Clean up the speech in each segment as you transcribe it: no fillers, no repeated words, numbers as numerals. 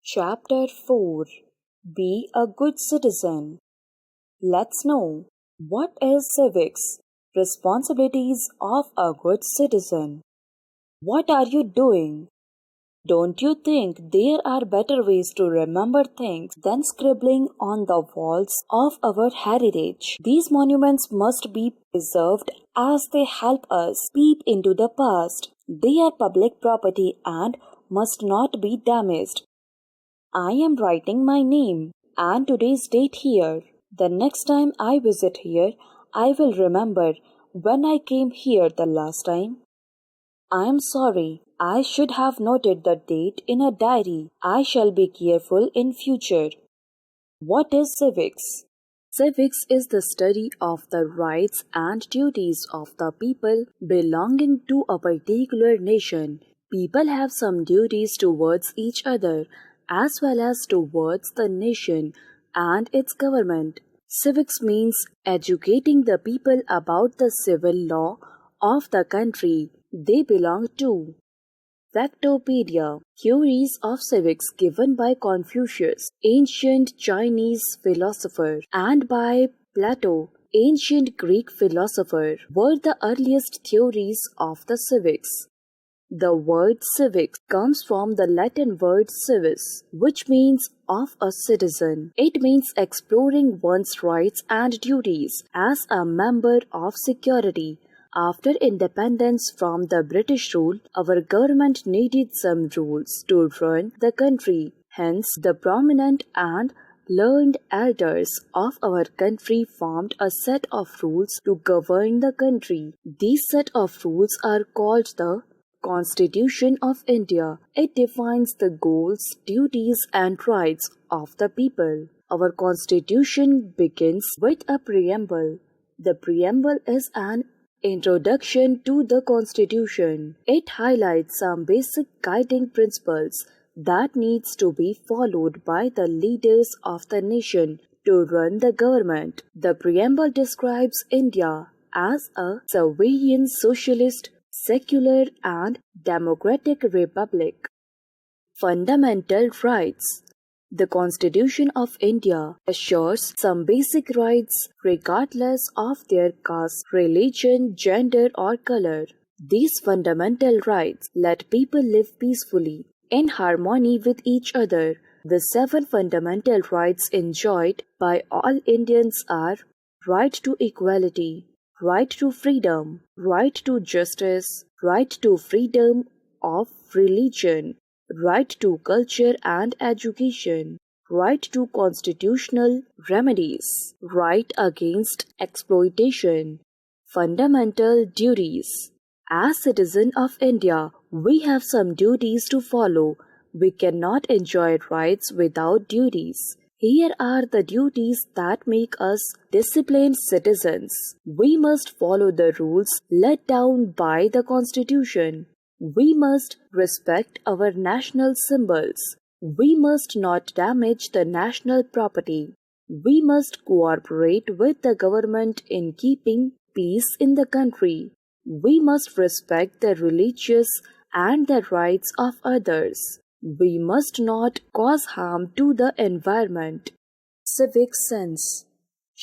Chapter 4. Be a Good Citizen. Let's know, what is civics? Responsibilities of a good citizen. What are you doing? Don't you think there are better ways to remember things than scribbling on the walls of our heritage? These monuments must be preserved as they help us peep into the past. They are public property and must not be damaged. I am writing my name and today's date here. The next time I visit here, I will remember when I came here the last time. I am sorry, I should have noted the date in a diary. I shall be careful in future. What is civics? Civics is the study of the rights and duties of the people belonging to a particular nation. People have some duties towards each other, as well as towards the nation and its government. Civics means educating the people about the civil law of the country they belong to. Factopedia. Theories of civics given by Confucius, ancient Chinese philosopher, and by Plato, ancient Greek philosopher, were the earliest theories of the civics. The word civics comes from the Latin word civis, which means of a citizen. It means exploring one's rights and duties as a member of society. After independence from the British rule, our government needed some rules to run the country. Hence, the prominent and learned elders of our country formed a set of rules to govern the country. These set of rules are called the Constitution of India. It defines the goals, duties and rights of the people. Our constitution begins with a preamble. The preamble is an introduction to the constitution. It highlights some basic guiding principles that needs to be followed by the leaders of the nation to run the government. The preamble describes India as a sovereign socialist, secular and democratic republic. Fundamental rights. The Constitution of India assures some basic rights regardless of their caste, religion, gender or color. These fundamental rights let people live peacefully, in harmony with each other. The 7 fundamental rights enjoyed by all Indians are: right to equality, right to freedom, right to justice, right to freedom of religion, right to culture and education, right to constitutional remedies, right against exploitation. Fundamental duties. As citizens of India, we have some duties to follow. We cannot enjoy rights without duties. Here are the duties that make us disciplined citizens. We must follow the rules laid down by the Constitution. We must respect our national symbols. We must not damage the national property. We must cooperate with the government in keeping peace in the country. We must respect the religious and the rights of others. We must not cause harm to the environment. Civic sense.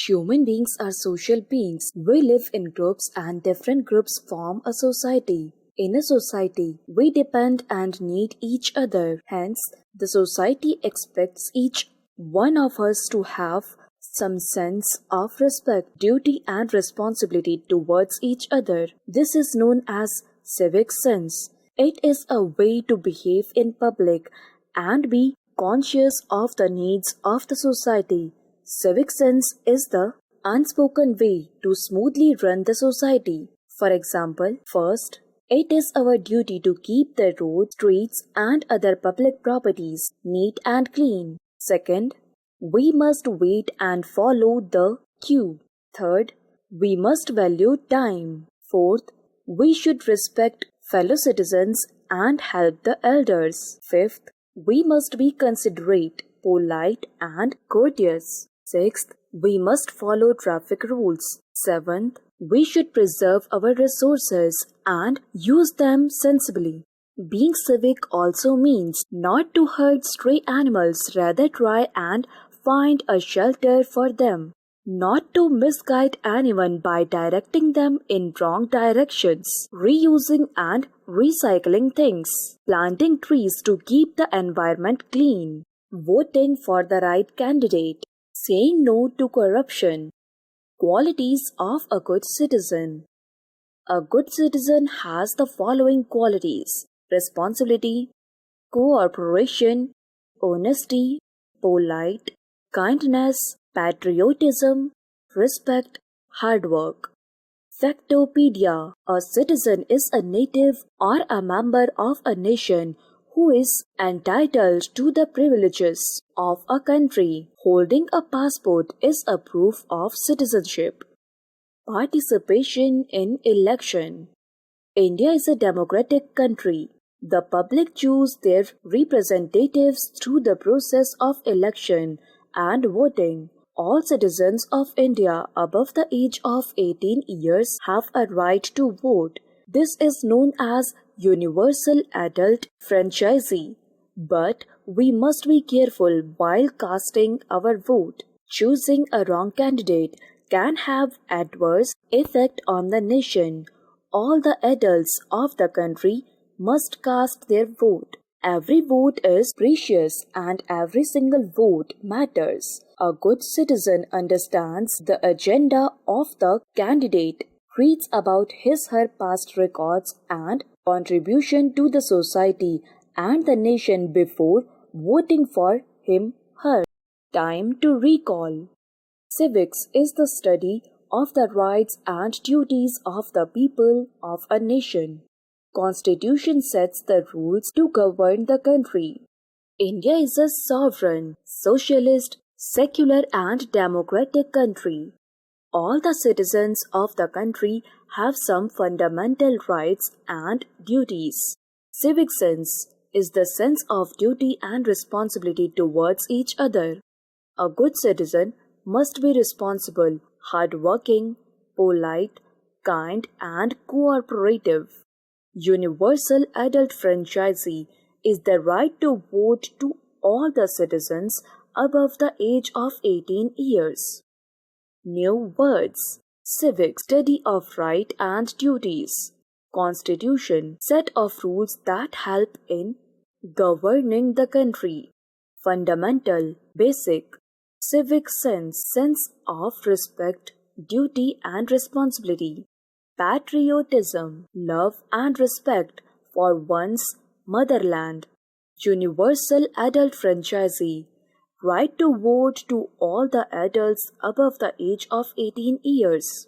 Human beings are social beings. We live in groups and different groups form a society. In a society, we depend and need each other. Hence, the society expects each one of us to have some sense of respect, duty and responsibility towards each other. This is known as civic sense. It is a way to behave in public and be conscious of the needs of the society. Civic sense is the unspoken way to smoothly run the society. For example, first, it is our duty to keep the roads, streets and other public properties neat and clean. Second, we must wait and follow the queue. Third, we must value time. Fourth, we should respect fellow citizens and help the elders. Fifth, we must be considerate, polite and courteous. Sixth, we must follow traffic rules. Seventh, we should preserve our resources and use them sensibly. Being civic also means not to hurt stray animals, rather try and find a shelter for them. Not to misguide anyone by directing them in wrong directions, reusing and recycling things, planting trees to keep the environment clean, voting for the right candidate, saying no to corruption. Qualities of a good citizen. A good citizen has the following qualities: responsibility, cooperation, honesty, polite, kindness, patriotism, respect, hard work. Factopedia. A citizen is a native or a member of a nation who is entitled to the privileges of a country. Holding a passport is a proof of citizenship. Participation in election. India is a democratic country. The public choose their representatives through the process of election and voting. All citizens of India above the age of 18 years have a right to vote. This is known as universal adult franchise. But we must be careful while casting our vote. Choosing a wrong candidate can have adverse effect on the nation. All the adults of the country must cast their vote. Every vote is precious and every single vote matters. A good citizen understands the agenda of the candidate, reads about his/her past records and contribution to the society and the nation before voting for him/her. Time to recall. Civics is the study of the rights and duties of the people of a nation. Constitution sets the rules to govern the country. India is a sovereign, socialist, secular and democratic country. All the citizens of the country have some fundamental rights and duties. Civic sense is the sense of duty and responsibility towards each other. A good citizen must be responsible, hardworking, polite, kind, and cooperative. Universal adult franchise is the right to vote to all the citizens above the age of 18 years. New words: civic, study of right and duties. Constitution, set of rules that help in governing the country. Fundamental, basic. Civic sense, sense of respect, duty and responsibility. Patriotism, love and respect for one's motherland. Universal adult franchise, right to vote to all the adults above the age of 18 years.